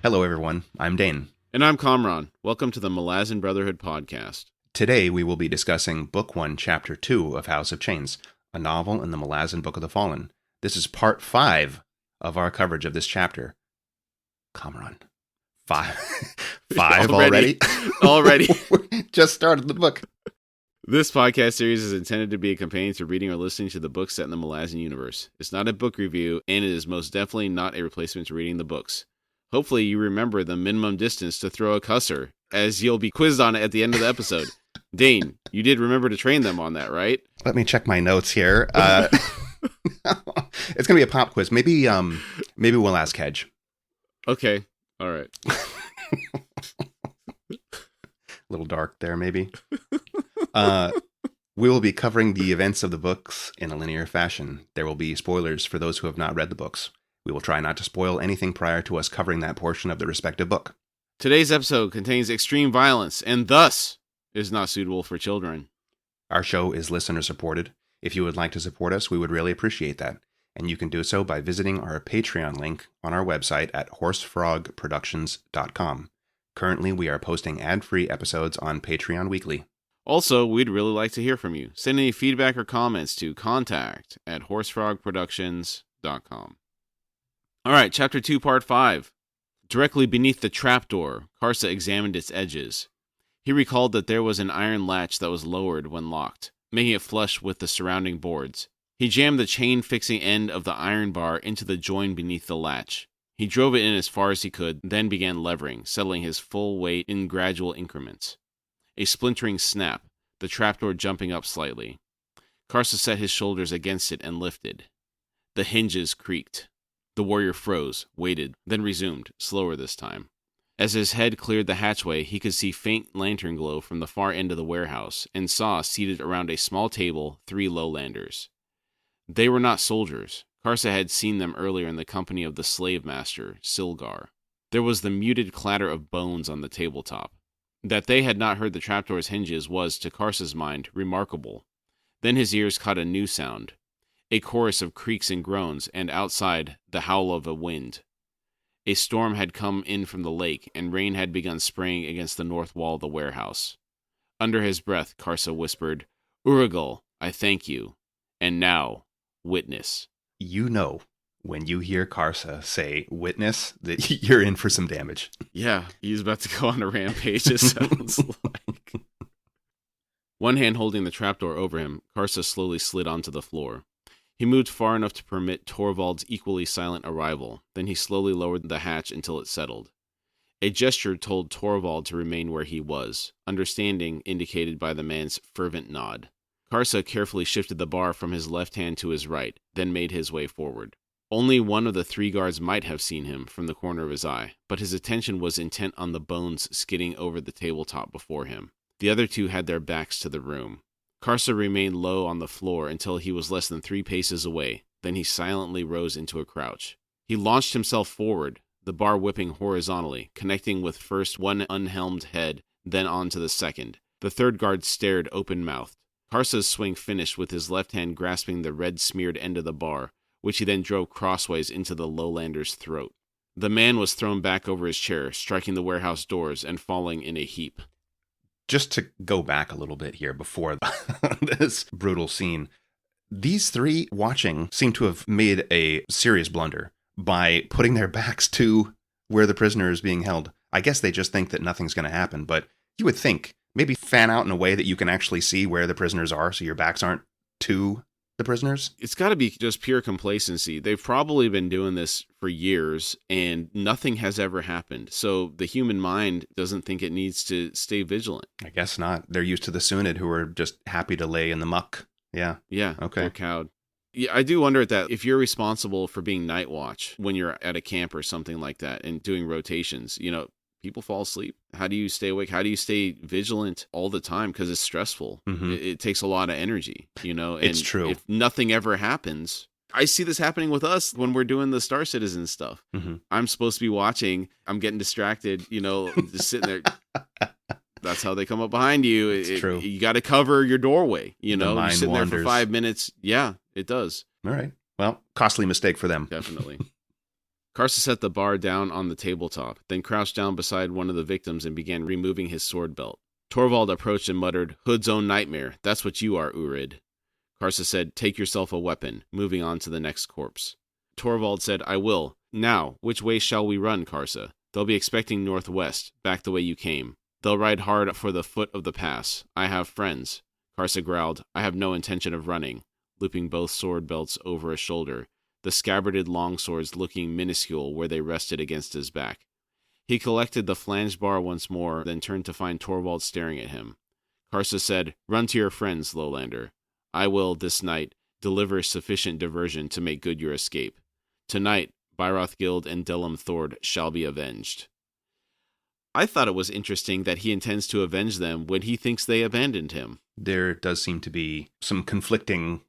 Hello, everyone. I'm Dane. And I'm Kamraun. Welcome to the Malazan Brotherhood podcast. Today, we will be discussing Book 1, Chapter 2 of House of Chains, a novel in the Malazan Book of the Fallen. This is part 5 of our coverage of this chapter. Kamraun. Five already? Already. Just started the book. This podcast series is intended to be a companion to reading or listening to the books set in the Malazan universe. It's not a book review, and it is most definitely not a replacement to reading the books. Hopefully you remember the minimum distance to throw a cusser, as you'll be quizzed on it at the end of the episode. Dane, you did remember to train them on that, right? Let me check my notes here. It's going to be a pop quiz. Maybe we'll ask Hedge. Okay. All right. A little dark there, maybe. We will be covering the events of the books in a linear fashion. There will be spoilers for those who have not read the books. We will try not to spoil anything prior to us covering that portion of the respective book. Today's episode contains extreme violence and thus is not suitable for children. Our show is listener supported. If you would like to support us, we would really appreciate that. And you can do so by visiting our Patreon link on our website at horsefrogproductions.com. Currently, we are posting ad-free episodes on Patreon weekly. Also, we'd really like to hear from you. Send any feedback or comments to contact@horsefrogproductions.com. All right, Chapter 2, Part 5. Directly beneath the trapdoor, Karsa examined its edges. He recalled that there was an iron latch that was lowered when locked, making it flush with the surrounding boards. He jammed the chain-fixing end of the iron bar into the join beneath the latch. He drove it in as far as he could, then began levering, settling his full weight in gradual increments. A splintering snap, the trapdoor jumping up slightly. Karsa set his shoulders against it and lifted. The hinges creaked. The warrior froze, waited, then resumed, slower this time. As his head cleared the hatchway, he could see faint lantern glow from the far end of the warehouse, and saw, seated around a small table, 3 lowlanders. They were not soldiers. Karsa had seen them earlier in the company of the slave master, Silgar. There was the muted clatter of bones on the tabletop. That they had not heard the trapdoor's hinges was, to Karsa's mind, remarkable. Then his ears caught a new sound. A chorus of creaks and groans, and outside, the howl of a wind. A storm had come in from the lake, and rain had begun spraying against the north wall of the warehouse. Under his breath, Karsa whispered, "Urigal, I thank you. And now, witness." You know, when you hear Karsa say witness, that you're in for some damage. Yeah, he's about to go on a rampage, it sounds like. One hand holding the trapdoor over him, Karsa slowly slid onto the floor. He moved far enough to permit Torvald's equally silent arrival, then he slowly lowered the hatch until it settled. A gesture told Torvald to remain where he was, understanding indicated by the man's fervent nod. Karsa carefully shifted the bar from his left hand to his right, then made his way forward. Only one of the 3 guards might have seen him from the corner of his eye, but his attention was intent on the bones skidding over the tabletop before him. The other 2 had their backs to the room. Karsa remained low on the floor until he was less than 3 paces away, then he silently rose into a crouch. He launched himself forward, the bar whipping horizontally, connecting with first one unhelmed head, then on to the second. The 3rd guard stared open-mouthed. Karsa's swing finished with his left hand grasping the red-smeared end of the bar, which he then drove crossways into the lowlander's throat. The man was thrown back over his chair, striking the warehouse doors and falling in a heap. Just to go back a little bit here before this brutal scene, these 3 watching seem to have made a serious blunder by putting their backs to where the prisoner is being held. I guess they just think that nothing's going to happen, but you would think maybe fan out in a way that you can actually see where the prisoners are so your backs aren't to the prisoners. It's got to be just pure complacency. They've probably been doing this for years and nothing has ever happened. So the human mind doesn't think it needs to stay vigilant. I guess not. They're used to the Sunid who are just happy to lay in the muck. Yeah. Yeah. Okay. They're cowed. Yeah, I do wonder at that. If you're responsible for being night watch when you're at a camp or something like that and doing rotations, people fall asleep. How do you stay awake? How do you stay vigilant all the time? Because it's stressful. Mm-hmm. It takes a lot of energy, And it's true. If nothing ever happens, I see this happening with us when we're doing the Star Citizen stuff. Mm-hmm. I'm supposed to be watching. I'm getting distracted, just sitting there. That's how they come up behind you. It's true. You got to cover your doorway, You're sitting wanders. there for 5 minutes. Yeah, it does. All right. Well, costly mistake for them. Definitely. Karsa set the bar down on the tabletop, then crouched down beside one of the victims and began removing his sword belt. Torvald approached and muttered, "Hood's own nightmare. That's what you are, Urid." Karsa said, "Take yourself a weapon," moving on to the next corpse. Torvald said, "I will. Now, which way shall we run, Karsa? They'll be expecting northwest, back the way you came. They'll ride hard for the foot of the pass. I have friends." Karsa growled, "I have no intention of running," looping both sword belts over his shoulder, the scabbarded longswords looking minuscule where they rested against his back. He collected the flanged bar once more, then turned to find Torvald staring at him. Karsa said, "Run to your friends, Lowlander. I will, this night, deliver sufficient diversion to make good your escape. Tonight, Byrothgild and Delum Thord shall be avenged." I thought it was interesting that he intends to avenge them when he thinks they abandoned him. There does seem to be some conflicting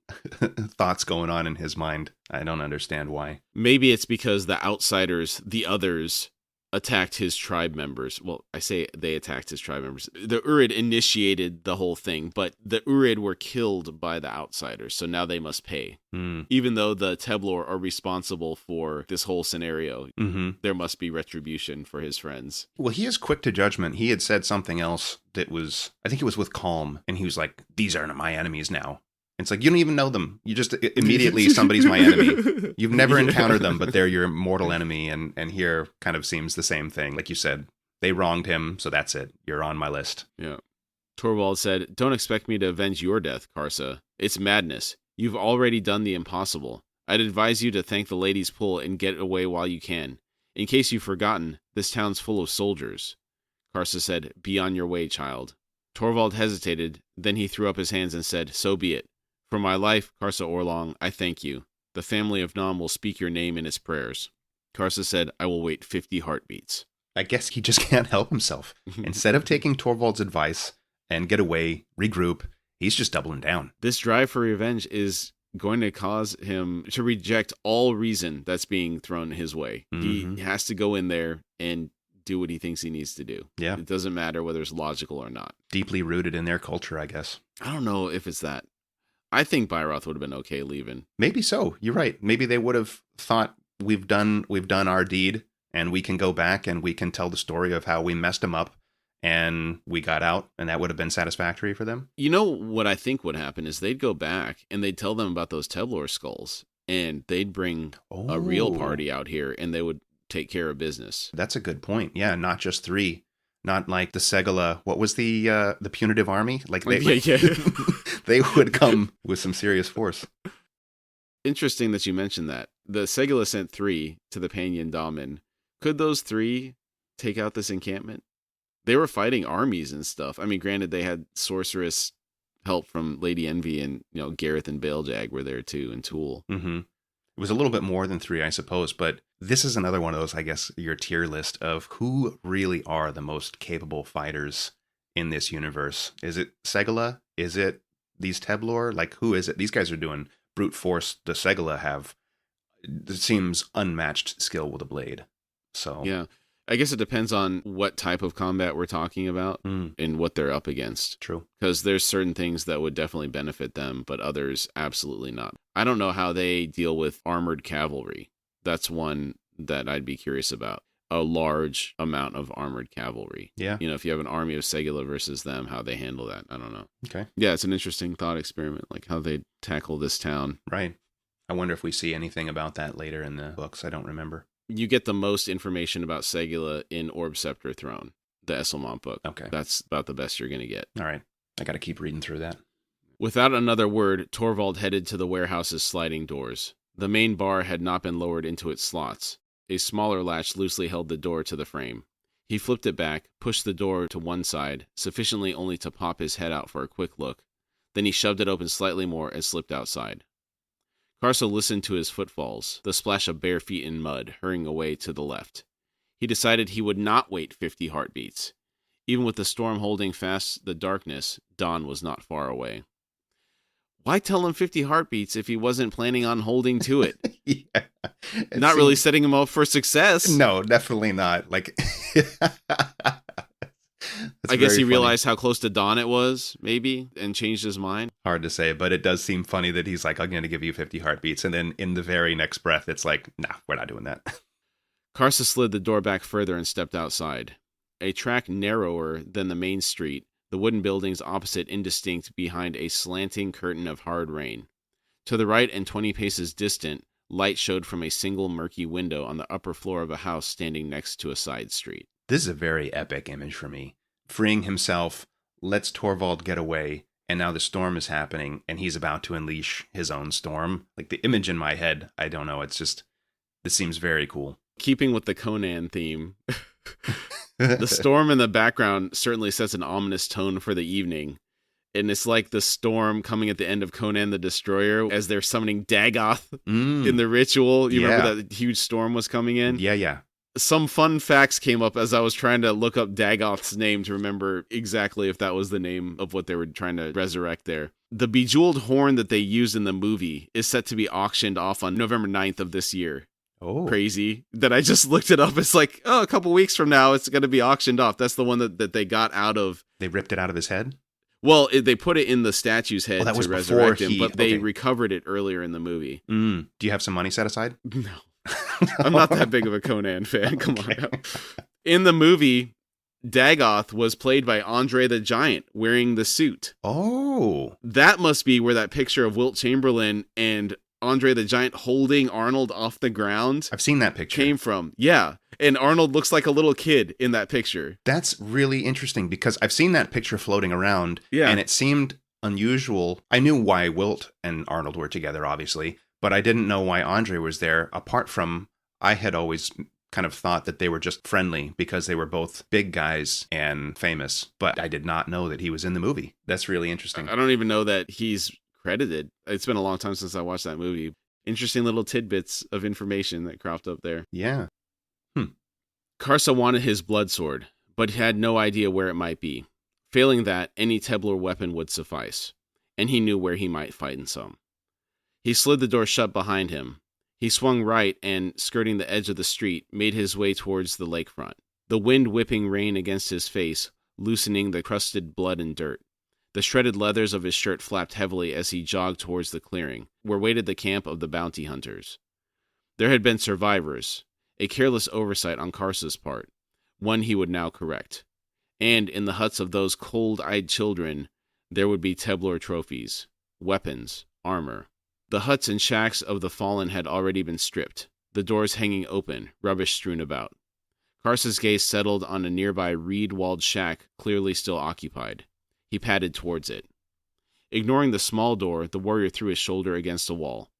thoughts going on in his mind. I don't understand why. Maybe it's because the outsiders, the others, attacked his tribe members. Well, I say they attacked his tribe members. The Urid initiated the whole thing, but the Urid were killed by the outsiders, so now they must pay. Even though the Teblor are responsible for this whole scenario, there must be retribution for his friends. Well, he is quick to judgment. He had said something else that was, I think it was with Calm, and he was like, "These are my enemies now." It's like, you don't even know them. You just immediately, somebody's my enemy. You've never encountered them, but they're your mortal enemy. And here kind of seems the same thing. Like you said, they wronged him, so that's it. You're on my list. Yeah. Torvald said, "Don't expect me to avenge your death, Karsa. It's madness. You've already done the impossible. I'd advise you to thank the lady's pull and get away while you can. In case you've forgotten, this town's full of soldiers." Karsa said, "Be on your way, child." Torvald hesitated, then he threw up his hands and said, "So be it. For my life, Karsa Orlong, I thank you. The family of Nom will speak your name in its prayers." Karsa said, "I will wait 50 heartbeats." I guess he just can't help himself. Instead of taking Torvald's advice and get away, regroup, he's just doubling down. This drive for revenge is going to cause him to reject all reason that's being thrown his way. He has to go in there and do what he thinks he needs to do. Yeah. It doesn't matter whether it's logical or not. Deeply rooted in their culture, I guess. I don't know if it's that. I think Byroth would have been okay leaving. Maybe so. You're right. Maybe they would have thought we've done our deed and we can go back and we can tell the story of how we messed them up and we got out, and that would have been satisfactory for them. You know what I think would happen is they'd go back and they'd tell them about those Teblor skulls, and they'd bring a real party out here and they would take care of business. That's a good point. Yeah, not just 3. Not like the Segala. What was the punitive army? Like they, they would come with some serious force. Interesting that you mentioned that. The Segala sent 3 to the Panyan Daman. Could those 3 take out this encampment? They were fighting armies and stuff. I mean, granted, they had sorceress help from Lady Envy, and Gareth and Baeljag were there too, and Tool. It was a little bit more than 3, I suppose, but this is another one of those, I guess, your tier list of who really are the most capable fighters in this universe. Is it Segala? Is it these Teblor? Like, who is it? These guys are doing brute force. The Segala have, it seems, unmatched skill with a blade. So yeah, I guess it depends on what type of combat we're talking about and what they're up against. True. Because there's certain things that would definitely benefit them, but others absolutely not. I don't know how they deal with armored cavalry. That's one that I'd be curious about. A large amount of armored cavalry. Yeah. If you have an army of Segala versus them, how they handle that. I don't know. Okay. Yeah, it's an interesting thought experiment, like how they tackle this town. Right. I wonder if we see anything about that later in the books. I don't remember. You get the most information about Segala in Orb Scepter Throne, the Esselmont book. Okay. That's about the best you're going to get. All right. I got to keep reading through that. Without another word, Torvald headed to the warehouse's sliding doors. The main bar had not been lowered into its slots. A smaller latch loosely held the door to the frame. He flipped it back, pushed the door to one side, sufficiently only to pop his head out for a quick look. Then he shoved it open slightly more and slipped outside. Karsa listened to his footfalls, the splash of bare feet in mud, hurrying away to the left. He decided he would not wait 50 heartbeats. Even with the storm holding fast the darkness, dawn was not far away. Why tell him 50 heartbeats if he wasn't planning on holding to it? Yeah. Not really setting him up for success. No, definitely not. Like, I guess he realized how close to dawn it was, maybe, and changed his mind. Hard to say, but it does seem funny that he's like, I'm going to give you 50 heartbeats. And then in the very next breath, it's like, nah, we're not doing that. Karsa slid the door back further and stepped outside. A track narrower than the main street, the wooden buildings opposite indistinct behind a slanting curtain of hard rain. To the right and 20 paces distant, light showed from a single murky window on the upper floor of a house standing next to a side street. This is a very epic image for me. Freeing himself, lets Torvald get away, and now the storm is happening, and he's about to unleash his own storm. Like, the image in my head, I don't know, it's just, this seems very cool. Keeping with the Conan theme, the storm in the background certainly sets an ominous tone for the evening. And it's like the storm coming at the end of Conan the Destroyer as they're summoning Dagoth in the ritual. You remember that huge storm was coming in? Yeah. Some fun facts came up as I was trying to look up Dagoth's name to remember exactly if that was the name of what they were trying to resurrect there. The bejeweled horn that they used in the movie is set to be auctioned off on November 9th of this year. Oh. Crazy that I just looked it up. It's like, a couple weeks from now, it's going to be auctioned off. That's the one that they got out of. They ripped it out of his head? Well, they put it in the statue's head that was to resurrect him, but they okay. recovered it earlier in the movie. Do you have some money set aside? No. I'm not that big of a Conan fan. Come on now. In the movie, Dagoth was played by Andre the Giant wearing the suit. Oh. That must be where that picture of Wilt Chamberlain and Andre the Giant holding Arnold off the ground. I've seen that picture. Came from. Yeah. And Arnold looks like a little kid in that picture. That's really interesting because I've seen that picture floating around and it seemed unusual. I knew why Wilt and Arnold were together, obviously, but I didn't know why Andre was there, apart from I had always kind of thought that they were just friendly because they were both big guys and famous, but I did not know that he was in the movie. That's really interesting. I don't even know that he's credited. It's been a long time since I watched that movie. Interesting little tidbits of information that cropped up there. Yeah. Karsa wanted his blood sword, but he had no idea where it might be. Failing that, any Tebler weapon would suffice, and he knew where he might find some. He slid the door shut behind him. He swung right and, skirting the edge of the street, made his way towards the lakefront. The wind whipping rain against his face, loosening the crusted blood and dirt. The shredded leathers of his shirt flapped heavily as he jogged towards the clearing, where waited the camp of the bounty hunters. There had been survivors, a careless oversight on Karsa's part, one he would now correct. And in the huts of those cold-eyed children, there would be Tebler trophies, weapons, armor. The huts and shacks of the fallen had already been stripped, the doors hanging open, rubbish strewn about. Karsa's gaze settled on a nearby reed-walled shack clearly still occupied. He padded towards it. Ignoring the small door, the warrior threw his shoulder against a wall.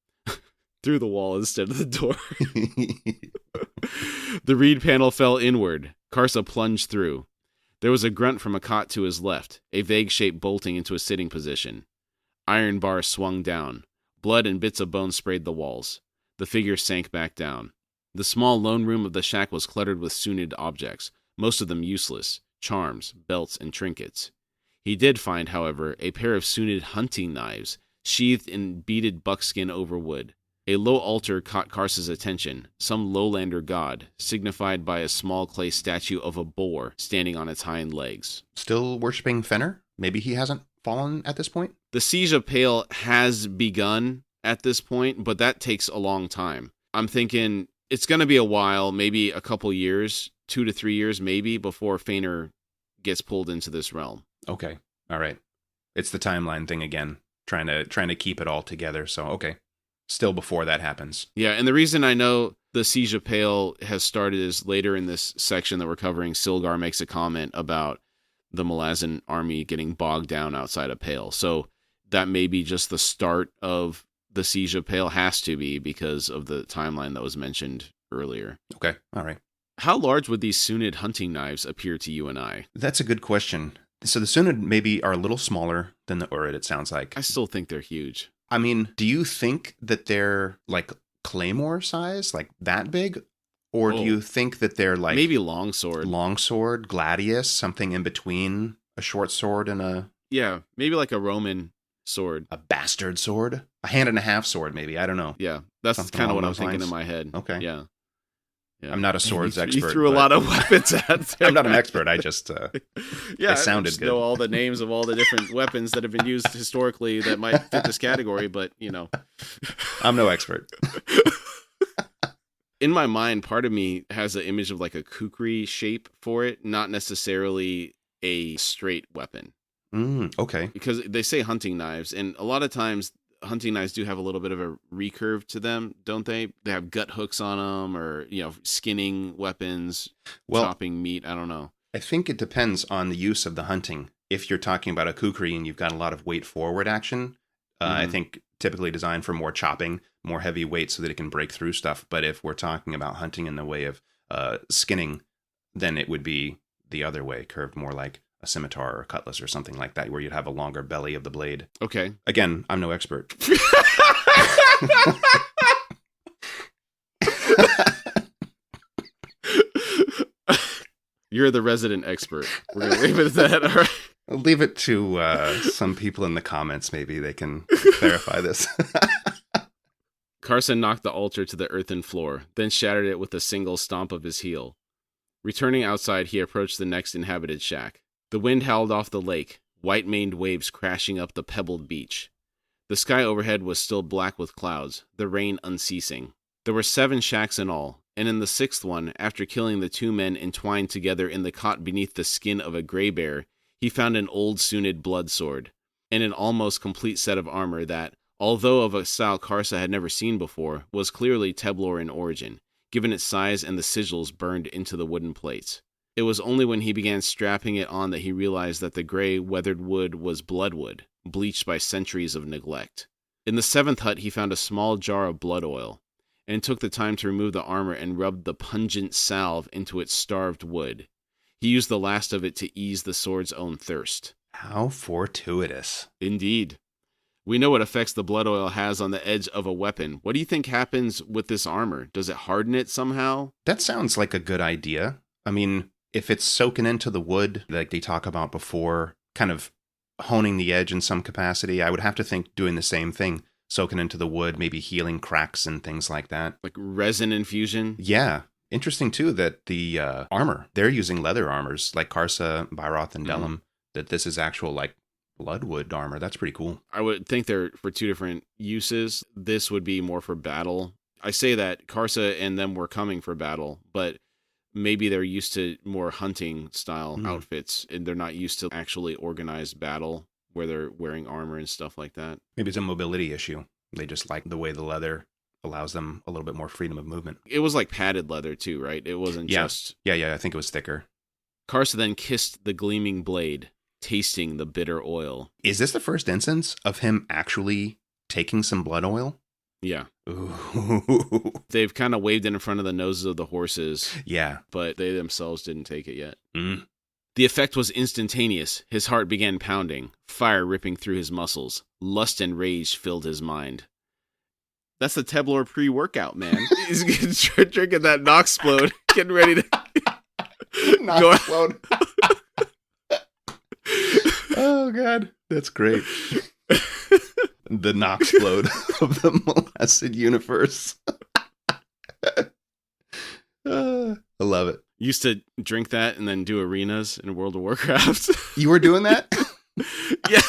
Through the wall instead of the door. The reed panel fell inward. Karsa plunged through. There was a grunt from a cot to his left, a vague shape bolting into a sitting position. Iron bars swung down. Blood and bits of bone sprayed the walls. The figure sank back down. The small lone room of the shack was cluttered with Sunid objects, most of them useless, charms, belts, and trinkets. He did find, however, a pair of Sunid hunting knives, sheathed in beaded buckskin over wood. A low altar caught Karsa's attention, some lowlander god, signified by a small clay statue of a boar standing on its hind legs. Still worshipping Fenner? Maybe he hasn't fallen at this point? The Siege of Pale has begun at this point, but that takes a long time. I'm thinking it's going to be a while, maybe a couple years, 2 to 3 years maybe, before Fener gets pulled into this realm. Okay. All right. It's the timeline thing again, trying to keep it all together. So, okay. Still before that happens. Yeah, and the reason I know the Siege of Pale has started is later in this section that we're covering, Silgar makes a comment about the Malazan army getting bogged down outside of Pale. So that may be just the start of the Siege of Pale, has to be because of the timeline that was mentioned earlier. Okay, all right. How large would these Sunid hunting knives appear to you and I? That's a good question. So the Sunid maybe are a little smaller than the Urid, it sounds like. I still think they're huge. I mean, do you think that they're like claymore size, like that big? Or do you think that they're like... Maybe longsword. Longsword, gladius, something in between a short sword and a... Yeah, maybe like a Roman sword. A bastard sword? A hand and a half sword, maybe. I don't know. Yeah, that's kind of what I'm thinking in my head. Okay. Yeah. I'm not a swords expert. You threw a lot of weapons at them. I'm not an expert. I just... yeah, I sounded just good. know all the names of all the different weapons that have been used historically that might fit this category, but, you know. I'm no expert. In my mind, part of me has an image of like a kukri shape for it, not necessarily a straight weapon. Okay. Because they say hunting knives, and a lot of times hunting knives do have a little bit of a recurve to them, don't they? They have gut hooks on them, or, skinning weapons, chopping meat. I don't know. I think it depends on the use of the hunting. If you're talking about a kukri and you've got a lot of weight forward action, I think typically designed for more chopping, more heavy weight so that it can break through stuff. But if we're talking about hunting in the way of skinning, then it would be the other way, curved more like a scimitar or a cutlass or something like that, where you'd have a longer belly of the blade. Okay. Again, I'm no expert. You're the resident expert. We're going to leave it at that. All right. I'll leave it to some people in the comments. Maybe they can clarify this. Carson knocked the altar to the earthen floor, then shattered it with a single stomp of his heel. Returning outside, he approached the next inhabited shack. The wind howled off the lake, white-maned waves crashing up the pebbled beach. The sky overhead was still black with clouds, the rain unceasing. There were 7 shacks in all, and in the 6th one, after killing the 2 men entwined together in the cot beneath the skin of a gray bear, he found an old Sunid blood sword, and an almost complete set of armor that, although of a style Karsa had never seen before, was clearly Teblor in origin, given its size and the sigils burned into the wooden plates. It was only when he began strapping it on that he realized that the gray, weathered wood was bloodwood, bleached by centuries of neglect. In the 7th hut, he found a small jar of blood oil, and took the time to remove the armor and rubbed the pungent salve into its starved wood. He used the last of it to ease the sword's own thirst. How fortuitous. Indeed. We know what effects the blood oil has on the edge of a weapon. What do you think happens with this armor? Does it harden it somehow? That sounds like a good idea. I mean, if it's soaking into the wood, like they talk about before, kind of honing the edge in some capacity, I would have to think doing the same thing. Soaking into the wood, maybe healing cracks and things like that. Like resin infusion? Yeah. Interesting, too, that the armor, they're using leather armors like Karsa, Byroth, and Delum, that this is actual, like, bloodwood armor. That's pretty cool. I would think they're for 2 different uses. This would be more for battle. I say that Karsa and them were coming for battle, but maybe they're used to more hunting style outfits, and they're not used to actually organized battle where they're wearing armor and stuff like that. Maybe it's a mobility issue. They just like the way the leather allows them a little bit more freedom of movement. It was like padded leather too, right? It wasn't just... Yeah, I think it was thicker. Karsa then kissed the gleaming blade, tasting the bitter oil. Is this the first instance of him actually taking some blood oil? Yeah. Ooh. They've kind of waved it in front of the noses of the horses. Yeah. But they themselves didn't take it yet. Mm. The effect was instantaneous. His heart began pounding, fire ripping through his muscles. Lust and rage filled his mind. That's the Teblor pre-workout, man. He's drinking that Noxplode, getting ready to... Noxplode. Oh, God. That's great. The Noxplode of the Malazan universe. I love it. Used to drink that and then do arenas in World of Warcraft. You were doing that? Yeah.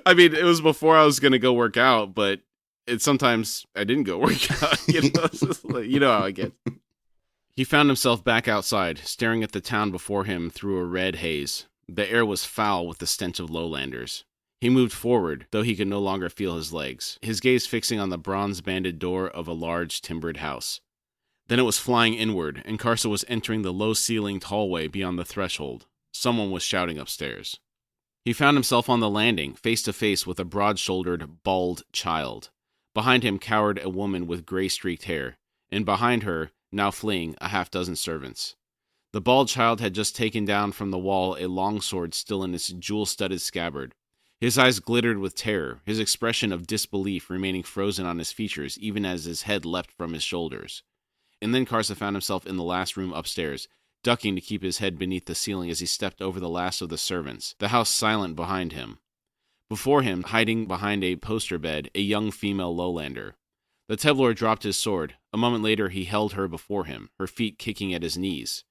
I mean, it was before I was going to go work out, but sometimes I didn't go work out. It's just like, you know how I get. He found himself back outside, staring at the town before him through a red haze. The air was foul with the stench of lowlanders. He moved forward, though he could no longer feel his legs, his gaze fixing on the bronze-banded door of a large timbered house. Then it was flying inward, and Karsa was entering the low-ceilinged hallway beyond the threshold. Someone was shouting upstairs. He found himself on the landing, face to face with a broad-shouldered, bald child. Behind him cowered a woman with gray-streaked hair, and behind her, now fleeing, a half-dozen servants. The bald child had just taken down from the wall a longsword still in its jewel-studded scabbard. His eyes glittered with terror, his expression of disbelief remaining frozen on his features even as his head leapt from his shoulders. And then Karsa found himself in the last room upstairs, ducking to keep his head beneath the ceiling as he stepped over the last of the servants, the house silent behind him. Before him, hiding behind a poster bed, a young female lowlander. The Teblor dropped his sword. A moment later he held her before him, her feet kicking at his knees.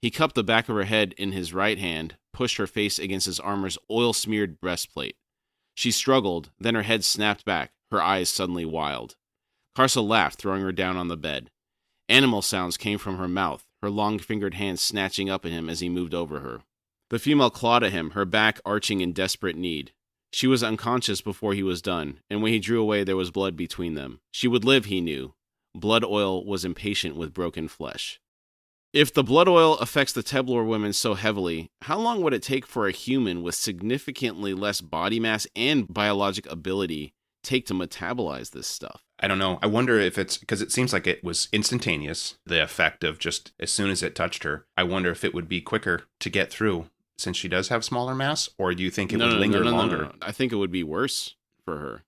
He cupped the back of her head in his right hand, pushed her face against his armor's oil-smeared breastplate. She struggled, then her head snapped back, her eyes suddenly wild. Karsa laughed, throwing her down on the bed. Animal sounds came from her mouth, her long-fingered hands snatching up at him as he moved over her. The female clawed at him, her back arching in desperate need. She was unconscious before he was done, and when he drew away there was blood between them. She would live, he knew. Blood oil was impatient with broken flesh. If the blood oil affects the Teblor women so heavily, how long would it take for a human with significantly less body mass and biologic ability take to metabolize this stuff? I don't know. I wonder if it's because it seems like it was instantaneous, the effect of just as soon as it touched her. I wonder if it would be quicker to get through since she does have smaller mass, or do you think it would linger longer? No. I think it would be worse for her.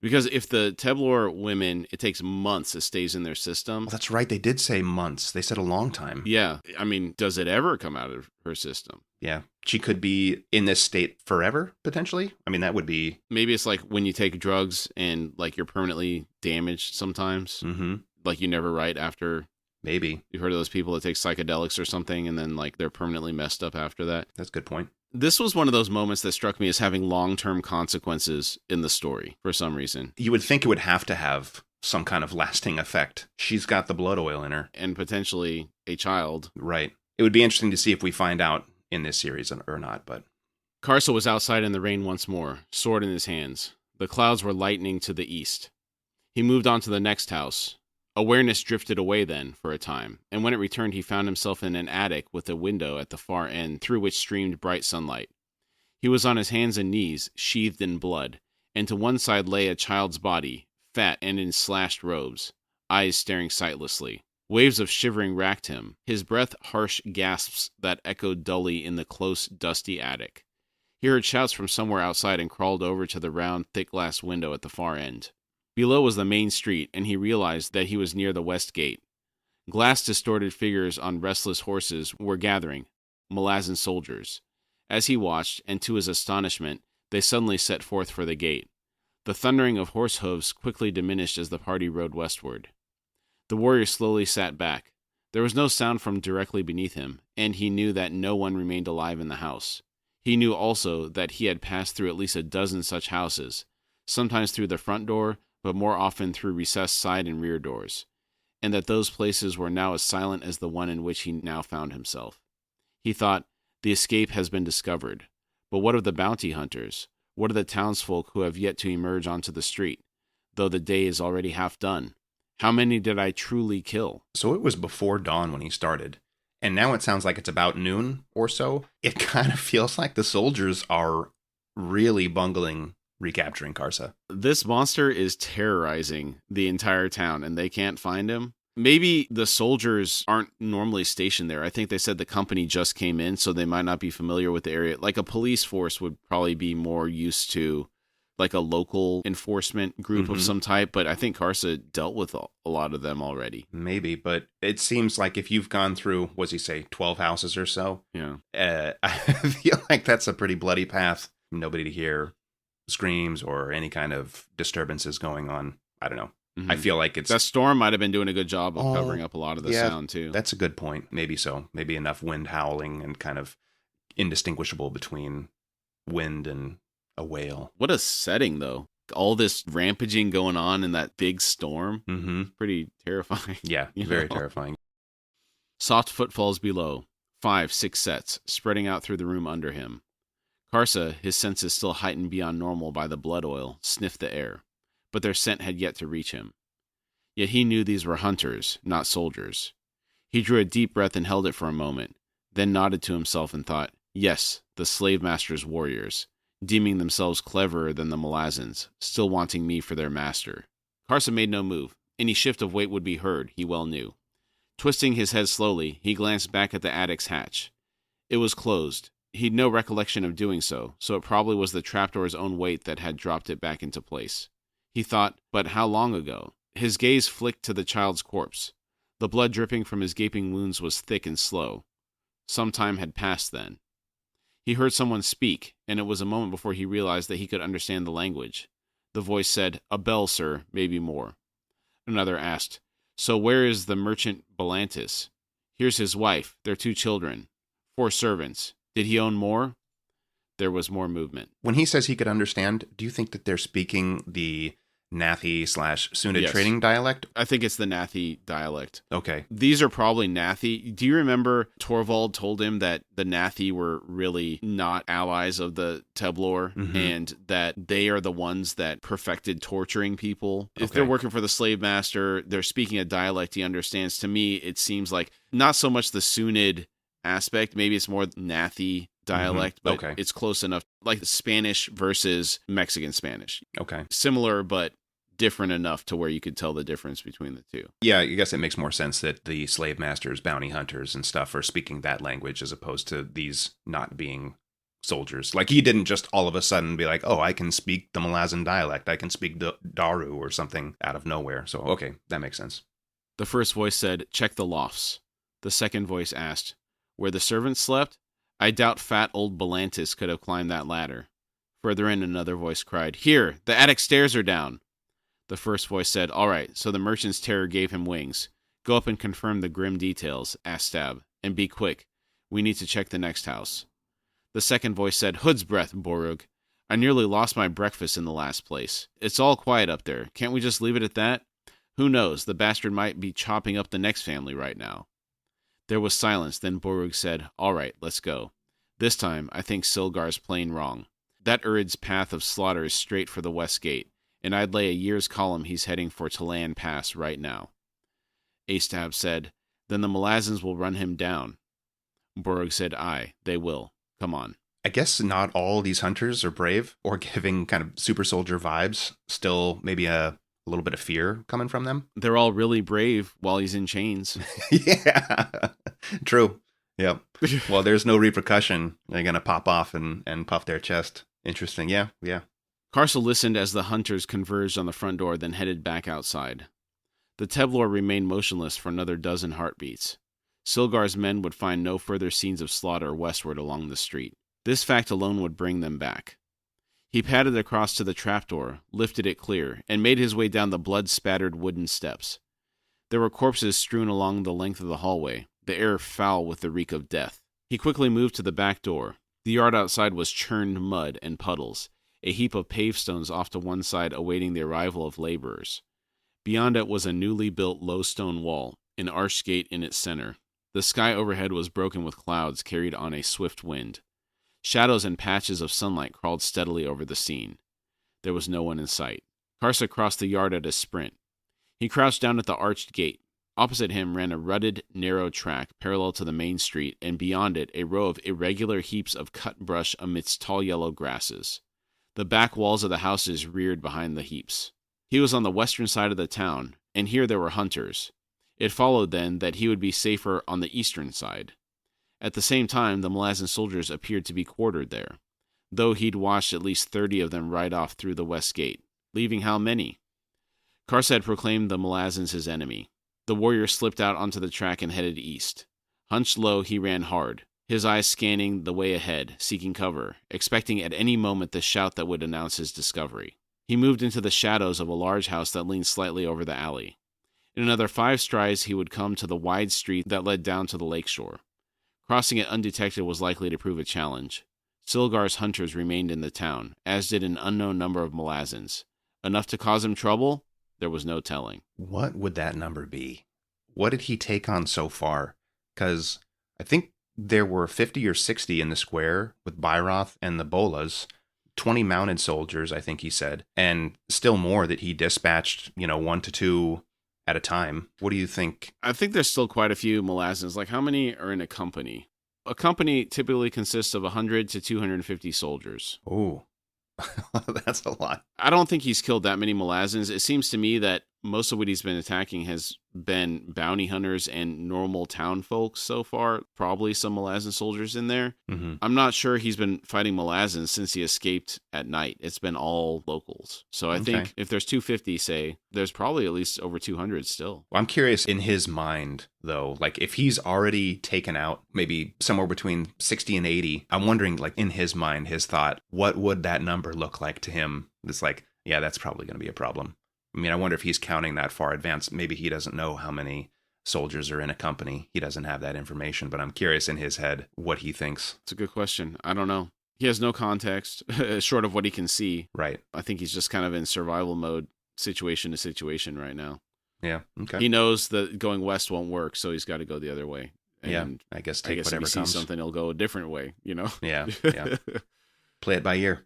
Because if the Teblor women, it takes months, it stays in their system. Well, that's right. They did say months. They said a long time. Yeah. I mean, does it ever come out of her system? Yeah. She could be in this state forever, potentially. I mean, that would be... Maybe it's like when you take drugs and like you're permanently damaged sometimes. Mm-hmm. Like you never write after... Maybe. You've heard of those people that take psychedelics or something and then like they're permanently messed up after that? That's a good point. This was one of those moments that struck me as having long-term consequences in the story for some reason. You would think it would have to have some kind of lasting effect. She's got the blood oil in her. And potentially a child. Right. It would be interesting to see if we find out in this series or not, but... Karsa was outside in the rain once more, sword in his hands. The clouds were lightening to the east. He moved on to the next house. Awareness drifted away then, for a time, and when it returned he found himself in an attic with a window at the far end through which streamed bright sunlight. He was on his hands and knees, sheathed in blood, and to one side lay a child's body, fat and in slashed robes, eyes staring sightlessly. Waves of shivering racked him, his breath harsh gasps that echoed dully in the close, dusty attic. He heard shouts from somewhere outside and crawled over to the round, thick-glass window at the far end. Below was the main street, and he realized that he was near the west gate. Glass-distorted figures on restless horses were gathering, Malazan soldiers. As he watched, and to his astonishment, they suddenly set forth for the gate. The thundering of horse hooves quickly diminished as the party rode westward. The warrior slowly sat back. There was no sound from directly beneath him, and he knew that no one remained alive in the house. He knew also that he had passed through at least a dozen such houses, sometimes through the front door, but more often through recessed side and rear doors, and that those places were now as silent as the one in which he now found himself. He thought, the escape has been discovered, but what of the bounty hunters? What of the townsfolk who have yet to emerge onto the street, though the day is already half done? How many did I truly kill? So it was before dawn when he started, and now it sounds like it's about noon or so. It kind of feels like the soldiers are really bungling recapturing Karsa. This monster is terrorizing the entire town, and they can't find him. Maybe the soldiers aren't normally stationed there. I think they said the company just came in, so they might not be familiar with the area. Like a police force would probably be more used to like a local enforcement group of some type, but I think Karsa dealt with a lot of them already. Maybe, but it seems like if you've gone through, what's he say, 12 houses or so? Yeah. I feel like that's a pretty bloody path. Nobody to hear screams or any kind of disturbances going on. I don't know. I feel like it's... That storm might have been doing a good job of covering up a lot of the sound, too. That's a good point. Maybe so. Maybe enough wind howling and kind of indistinguishable between wind and a whale. What a setting, though. All this rampaging going on in that big storm. Pretty terrifying. Yeah, very terrifying. Soft footfalls below. 5, 6 sets, spreading out through the room under him. Karsa, his senses still heightened beyond normal by the blood oil, sniffed the air, but their scent had yet to reach him. Yet he knew these were hunters, not soldiers. He drew a deep breath and held it for a moment, then nodded to himself and thought, yes, the slave master's warriors, deeming themselves cleverer than the Malazans, still wanting me for their master. Karsa made no move. Any shift of weight would be heard, he well knew. Twisting his head slowly, he glanced back at the attic's hatch. It was closed. He'd no recollection of doing so it probably was the trapdoor's own weight that had dropped it back into place. He thought, but how long ago? His gaze flicked to the child's corpse. The blood dripping from his gaping wounds was thick and slow. Some time had passed then. He heard someone speak, and it was a moment before he realized that he could understand the language. The voice said, a bell, sir, maybe more. Another asked, so where is the merchant Belantis? Here's his wife, their 2 children, 4 servants. Did he own more? There was more movement. When he says he could understand, do you think that they're speaking the Nathi/Sunid Yes. trading dialect? I think it's the Nathi dialect. Okay. These are probably Nathi. Do you remember Torvald told him that the Nathi were really not allies of the Teblor, and that they are the ones that perfected torturing people? If they're working for the slave master, they're speaking a dialect he understands. To me, it seems like not so much the Sunid aspect, maybe it's more Nathi dialect, but it's close enough, like Spanish versus Mexican Spanish. Okay. Similar, but different enough to where you could tell the difference between the two. Yeah, I guess it makes more sense that the slave masters, bounty hunters, and stuff are speaking that language as opposed to these not being soldiers. Like, he didn't just all of a sudden be like, oh, I can speak the Malazan dialect. I can speak Daru or something out of nowhere. So, okay, that makes sense. The first voice said, check the lofts. The second voice asked, where the servants slept? I doubt fat old Belantis could have climbed that ladder. Further in, another voice cried, here, the attic stairs are down. The first voice said, all right, so the merchant's terror gave him wings. Go up and confirm the grim details, asked Stab, and be quick. We need to check the next house. The second voice said, hood's breath, Borug. I nearly lost my breakfast in the last place. It's all quiet up there. Can't we just leave it at that? Who knows, the bastard might be chopping up the next family right now. There was silence, then Borug said, all right, let's go. This time, I think Silgar's plain wrong. That Urid's path of slaughter is straight for the west gate, and I'd lay a year's column he's heading for Talan Pass right now. Astab said, then the Malazans will run him down. Borug said, aye, they will. Come on. I guess not all these hunters are brave or giving kind of super soldier vibes. Still maybe a little bit of fear coming from them. They're all really brave while he's in chains. Yeah, true. Yep. Well, there's no repercussion. They're going to pop off and puff their chest. Interesting. Yeah. Karsa listened as the hunters converged on the front door, then headed back outside. The Teblor remained motionless for another dozen heartbeats. Silgar's men would find no further scenes of slaughter westward along the street. This fact alone would bring them back. He padded across to the trapdoor, lifted it clear, and made his way down the blood-spattered wooden steps. There were corpses strewn along the length of the hallway, the air foul with the reek of death. He quickly moved to the back door. The yard outside was churned mud and puddles, a heap of pavestones off to one side awaiting the arrival of laborers. Beyond it was a newly built low stone wall, an arched gate in its center. The sky overhead was broken with clouds carried on a swift wind. Shadows and patches of sunlight crawled steadily over the scene. There was no one in sight. Karsa crossed the yard at a sprint. He crouched down at the arched gate. Opposite him ran a rutted, narrow track parallel to the main street, and beyond it a row of irregular heaps of cut brush amidst tall yellow grasses. The back walls of the houses reared behind the heaps. He was on the western side of the town, and here there were hunters. It followed, then, that he would be safer on the eastern side. At the same time, the Malazan soldiers appeared to be quartered there, though he'd watched at least 30 of them ride off through the west gate, leaving how many? Karsa had proclaimed the Malazans his enemy. The warrior slipped out onto the track and headed east. Hunched low, he ran hard, his eyes scanning the way ahead, seeking cover, expecting at any moment the shout that would announce his discovery. He moved into the shadows of a large house that leaned slightly over the alley. In another 5 strides, he would come to the wide street that led down to the lakeshore. Crossing it undetected was likely to prove a challenge. Silgar's hunters remained in the town, as did an unknown number of Malazans. Enough to cause him trouble? There was no telling. What would that number be? What did he take on so far? Because I think there were 50 or 60 in the square with Byroth and the Bolas, 20 mounted soldiers, I think he said, and still more that he dispatched, 1 to 2 at a time. What do you think? I think there's still quite a few Malazans. Like, how many are in a company? A company typically consists of 100 to 250 soldiers. Oh, that's a lot. I don't think he's killed that many Malazans. It seems to me that most of what he's been attacking has been bounty hunters and normal town folks so far. Probably some Malazan soldiers in there. Mm-hmm. I'm not sure he's been fighting Malazans since he escaped at night. It's been all locals. So I think if there's 250, say, there's probably at least over 200 still. Well, I'm curious in his mind, though, like if he's already taken out maybe somewhere between 60 and 80, I'm wondering, like in his mind, his thought, what would that number look like to him? It's like, yeah, that's probably going to be a problem. I mean, I wonder if he's counting that far advanced. Maybe he doesn't know how many soldiers are in a company. He doesn't have that information, but I'm curious in his head what he thinks. It's a good question. I don't know. He has no context, short of what he can see. Right. I think he's just kind of in survival mode situation to situation right now. Yeah. Okay. He knows that going west won't work, so he's got to go the other way. And yeah. I guess take whatever if he comes. sees something, he'll go a different way, you know? Yeah. Yeah. Play it by ear.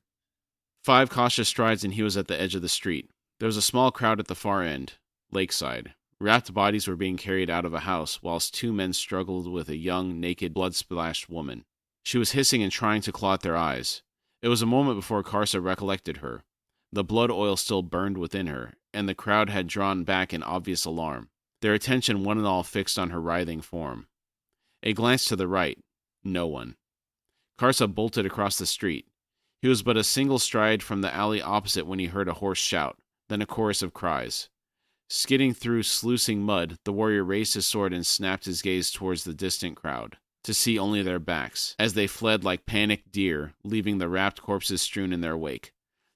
5 cautious strides and he was at the edge of the street. There was a small crowd at the far end, lakeside. Wrapped bodies were being carried out of a house, whilst 2 men struggled with a young, naked, blood-splashed woman. She was hissing and trying to claw at their eyes. It was a moment before Karsa recollected her. The blood oil still burned within her, and the crowd had drawn back in obvious alarm, their attention one and all fixed on her writhing form. A glance to the right. No one. Karsa bolted across the street. He was but a single stride from the alley opposite when he heard a hoarse shout, then a chorus of cries. Skidding through sluicing mud, the warrior raised his sword and snapped his gaze towards the distant crowd, to see only their backs, as they fled like panicked deer, leaving the wrapped corpses strewn in their wake.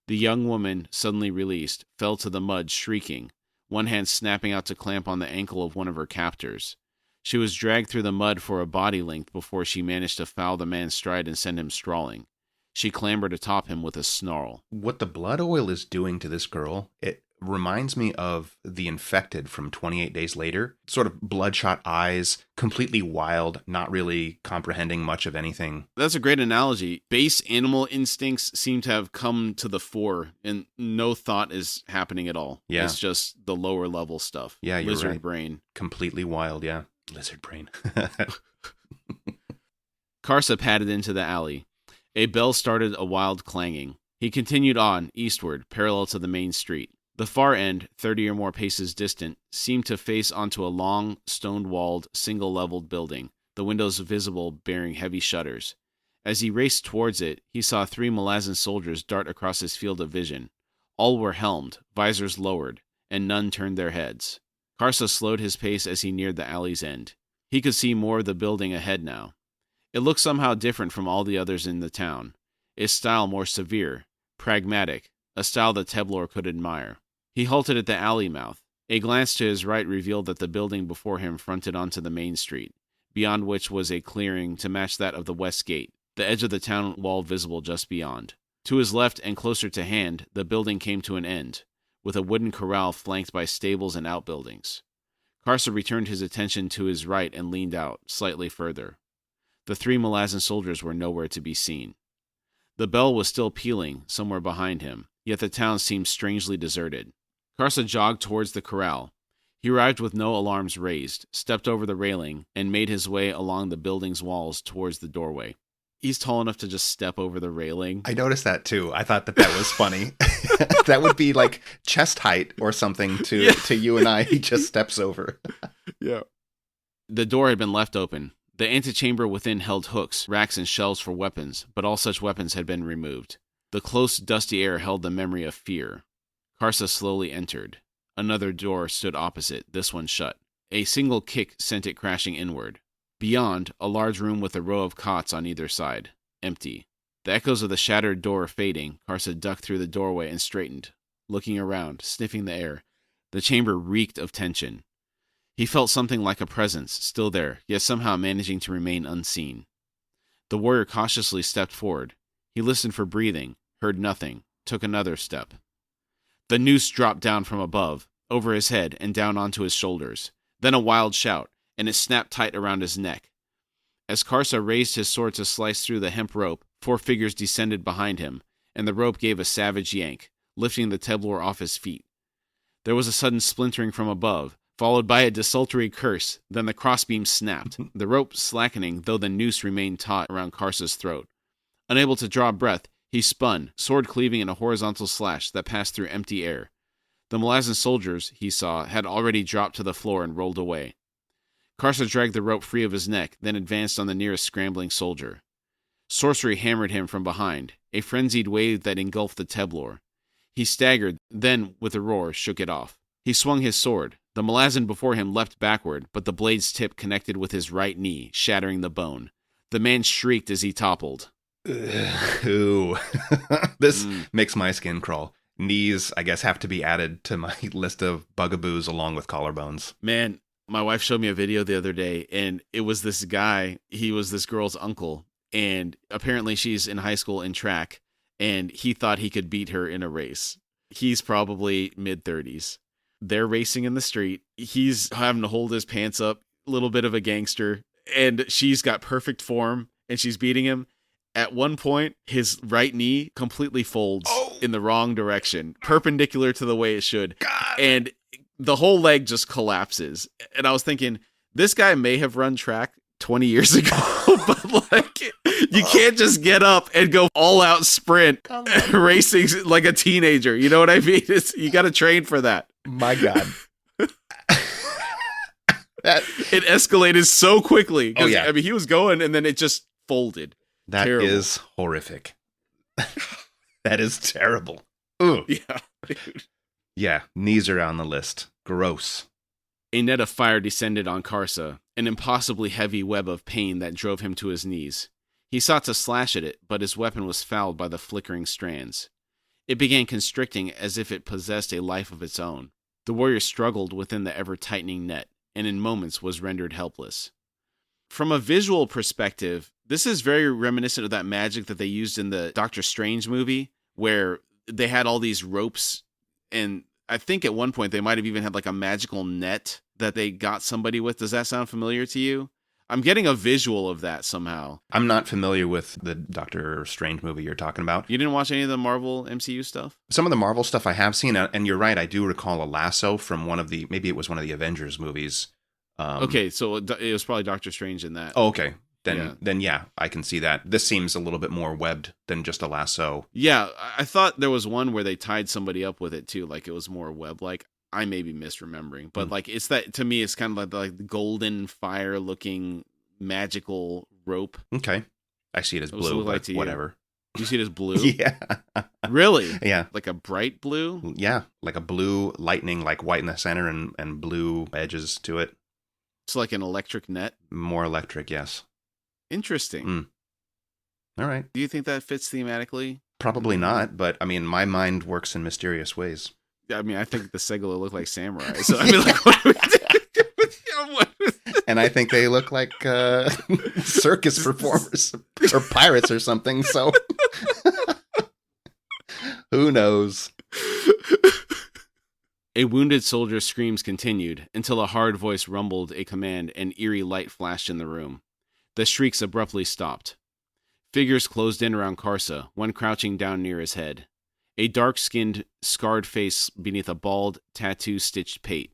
The young woman, suddenly released, fell to the mud, shrieking, one hand snapping out to clamp on the ankle of one of her captors. She was dragged through the mud for a body length before she managed to foul the man's stride and send him sprawling. She clambered atop him with a snarl. What the blood oil is doing to this girl, it reminds me of the infected from 28 Days Later. Sort of bloodshot eyes, completely wild, not really comprehending much of anything. That's a great analogy. Base animal instincts seem to have come to the fore, and no thought is happening at all. Yeah. It's just the lower level stuff. Yeah, you're Lizard right. brain. Completely wild, yeah. Lizard brain. Karsa padded into the alley. A bell started a wild clanging. He continued on, eastward, parallel to the main street. The far end, 30 or more paces distant, seemed to face onto a long, stone-walled, single-leveled building, the windows visible bearing heavy shutters. As he raced towards it, he saw 3 Malazan soldiers dart across his field of vision. All were helmed, visors lowered, and none turned their heads. Karsa slowed his pace as he neared the alley's end. He could see more of the building ahead now. It looked somehow different from all the others in the town, its style more severe, pragmatic, a style that Teblor could admire. He halted at the alley mouth. A glance to his right revealed that the building before him fronted onto the main street, beyond which was a clearing to match that of the west gate, the edge of the town wall visible just beyond. To his left and closer to hand, the building came to an end, with a wooden corral flanked by stables and outbuildings. Karsa returned his attention to his right and leaned out, slightly further. The 3 Malazan soldiers were nowhere to be seen. The bell was still pealing somewhere behind him, yet the town seemed strangely deserted. Karsa jogged towards the corral. He arrived with no alarms raised, stepped over the railing, and made his way along the building's walls towards the doorway. He's tall enough to just step over the railing. I noticed that too. I thought that was funny. That would be like chest height or something to you and I. He just steps over. Yeah. The door had been left open. The antechamber within held hooks, racks, and shelves for weapons, but all such weapons had been removed. The close, dusty air held the memory of fear. Karsa slowly entered. Another door stood opposite, this one shut. A single kick sent it crashing inward. Beyond, a large room with a row of cots on either side. Empty. The echoes of the shattered door fading, Karsa ducked through the doorway and straightened, looking around, sniffing the air. The chamber reeked of tension. He felt something like a presence, still there, yet somehow managing to remain unseen. The warrior cautiously stepped forward. He listened for breathing, heard nothing, took another step. The noose dropped down from above, over his head and down onto his shoulders. Then a wild shout, and it snapped tight around his neck. As Karsa raised his sword to slice through the hemp rope, 4 figures descended behind him, and the rope gave a savage yank, lifting the Teblor off his feet. There was a sudden splintering from above, followed by a desultory curse. Then the crossbeam snapped, the rope slackening, though the noose remained taut around Karsa's throat. Unable to draw breath, he spun, sword cleaving in a horizontal slash that passed through empty air. The Malazan soldiers, he saw, had already dropped to the floor and rolled away. Karsa dragged the rope free of his neck, then advanced on the nearest scrambling soldier. Sorcery hammered him from behind, a frenzied wave that engulfed the Teblor. He staggered, then, with a roar, shook it off. He swung his sword. The Malazan before him leapt backward, but the blade's tip connected with his right knee, shattering the bone. The man shrieked as he toppled. Ooh. This makes my skin crawl. Knees, I guess, have to be added to my list of bugaboos along with collarbones. Man, my wife showed me a video the other day, and it was this guy. He was this girl's uncle, and apparently she's in high school in track, and he thought he could beat her in a race. He's probably mid-30s. They're racing in the street. He's having to hold his pants up, a little bit of a gangster, and she's got perfect form, and she's beating him. At one point, his right knee completely folds in the wrong direction, perpendicular to the way it should. God. And the whole leg just collapses. And I was thinking, this guy may have run track 20 years ago, but like, you can't just get up and go all out sprint racing like a teenager. You know what I mean? You got to train for that. My God. It escalated so quickly. Oh, yeah. I mean, he was going and then it just folded. That Terrible. is horrific. That is terrible. Ooh. Yeah, dude. Yeah, knees are on the list. Gross. A net of fire descended on Karsa, an impossibly heavy web of pain that drove him to his knees. He sought to slash at it, but his weapon was fouled by the flickering strands. It began constricting as if it possessed a life of its own. The warrior struggled within the ever-tightening net, and in moments was rendered helpless. From a visual perspective, this is very reminiscent of that magic that they used in the Doctor Strange movie, where they had all these ropes, and I think at one point they might have even had like a magical net that they got somebody with. Does that sound familiar to you? I'm getting a visual of that somehow. I'm not familiar with the Doctor Strange movie you're talking about. You didn't watch any of the Marvel MCU stuff? Some of the Marvel stuff I have seen, and you're right, I do recall a lasso from maybe it was one of the Avengers movies. Okay, so it was probably Doctor Strange in that. Oh, okay. Then yeah, I can see that. This seems a little bit more webbed than just a lasso. Yeah, I thought there was one where they tied somebody up with it too, like it was more web-like. I may be misremembering, but like it's that, to me, it's kind of like the golden fire-looking magical rope. Okay, I see it as blue, but whatever. You see it as blue? Yeah. Really? Yeah. Like a bright blue? Yeah, like a blue lightning, like white in the center and blue edges to it. It's like an electric net? More electric, yes. Interesting. All right. Do you think that fits thematically? Probably not, but I mean, my mind works in mysterious ways. I mean, I think the Segala look like samurai. So I mean, like, what do we do? And I think they look like circus performers or pirates or something. So who knows? A wounded soldier's screams continued until a hard voice rumbled a command and eerie light flashed in the room. The shrieks abruptly stopped. Figures closed in around Karsa, one crouching down near his head. A dark-skinned, scarred face beneath a bald, tattoo-stitched pate.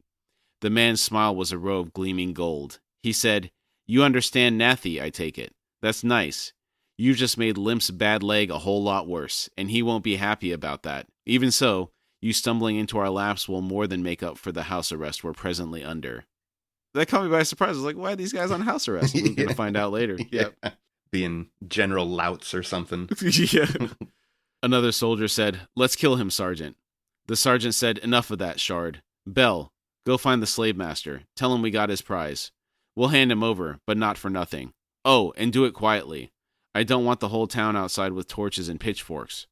The man's smile was a row of gleaming gold. He said, "You understand Nathi, I take it. That's nice. You just made Limp's bad leg a whole lot worse, and he won't be happy about that. Even so, you stumbling into our laps will more than make up for the house arrest we're presently under." That caught me by surprise. I was like, why are these guys on house arrest? We're going to find out later. Yeah. Being general louts or something. Yeah. Another soldier said, "Let's kill him, Sergeant." The sergeant said, "Enough of that, Shard. Bell, go find the slave master. Tell him we got his prize. We'll hand him over, but not for nothing. Oh, and do it quietly. I don't want the whole town outside with torches and pitchforks."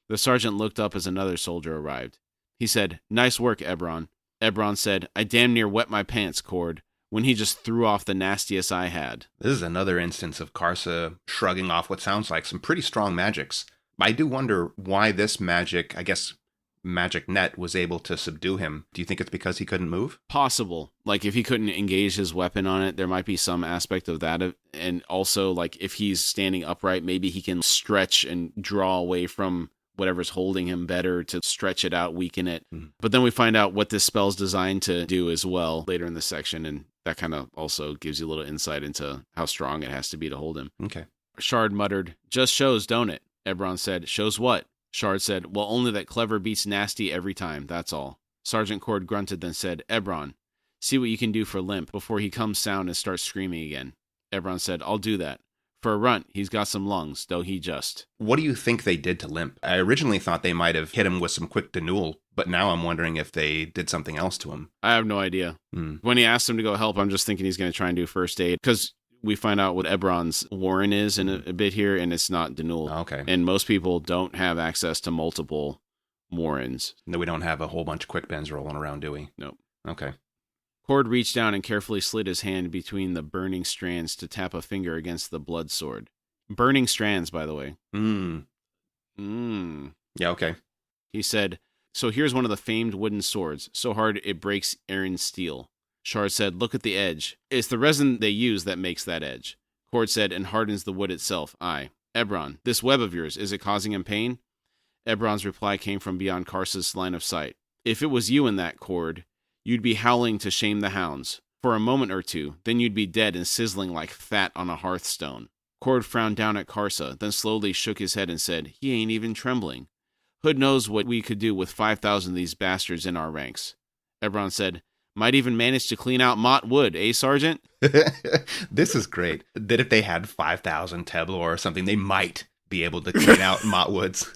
The sergeant looked up as another soldier arrived. He said, "Nice work, Ebron." Ebron said, "I damn near wet my pants, Cord, when he just threw off the nastiest I had." This is another instance of Karsa shrugging off what sounds like some pretty strong magics. I do wonder why this magic net was able to subdue him. Do you think it's because he couldn't move? Possible. Like, if he couldn't engage his weapon on it, there might be some aspect of that. And also, like, if he's standing upright, maybe he can stretch and draw away from whatever's holding him better to stretch it out, weaken it. But then we find out what this spell's designed to do as well later in the section, and that kind of also gives you a little insight into how strong it has to be to hold him. Okay. Shard muttered, "Just shows, don't it?" Ebron said, "Shows what?" Shard said, "Well, only that clever beats nasty every time, that's all." Sergeant Cord grunted, then said, "Ebron, see what you can do for Limp before he comes sound and starts screaming again." Ebron said, "I'll do that. For a runt, he's got some lungs, though he just..." What do you think they did to Limp? I originally thought they might have hit him with some quick denouement, but now I'm wondering if they did something else to him. I have no idea. When he asked him to go help, I'm just thinking he's going to try and do first aid, because we find out what Ebron's warren is in a bit here, and it's not denouement. Oh, okay. And most people don't have access to multiple warrens. No, we don't have a whole bunch of quick bends rolling around, do we? Nope. Okay. Cord reached down and carefully slid his hand between the burning strands to tap a finger against the blood sword. Burning strands, by the way. Yeah, okay. He said, So here's one of the famed wooden swords, so hard it breaks Aaron's steel. Shard said, look at the edge. It's the resin they use that makes that edge. Cord said, and hardens the wood itself. Aye. Ebron, this web of yours, is it causing him pain? Ebron's reply came from beyond Karsa's line of sight. If it was you in that, Cord, you'd be howling to shame the hounds. For a moment or two, then you'd be dead and sizzling like fat on a hearthstone. Cord frowned down at Karsa, then slowly shook his head and said, he ain't even trembling. Hood knows what we could do with 5,000 of these bastards in our ranks. Ebron said, might even manage to clean out Mott Wood, eh, Sergeant? This is great. That if they had 5,000 Teblor or something, they might be able to clean out Mott Woods.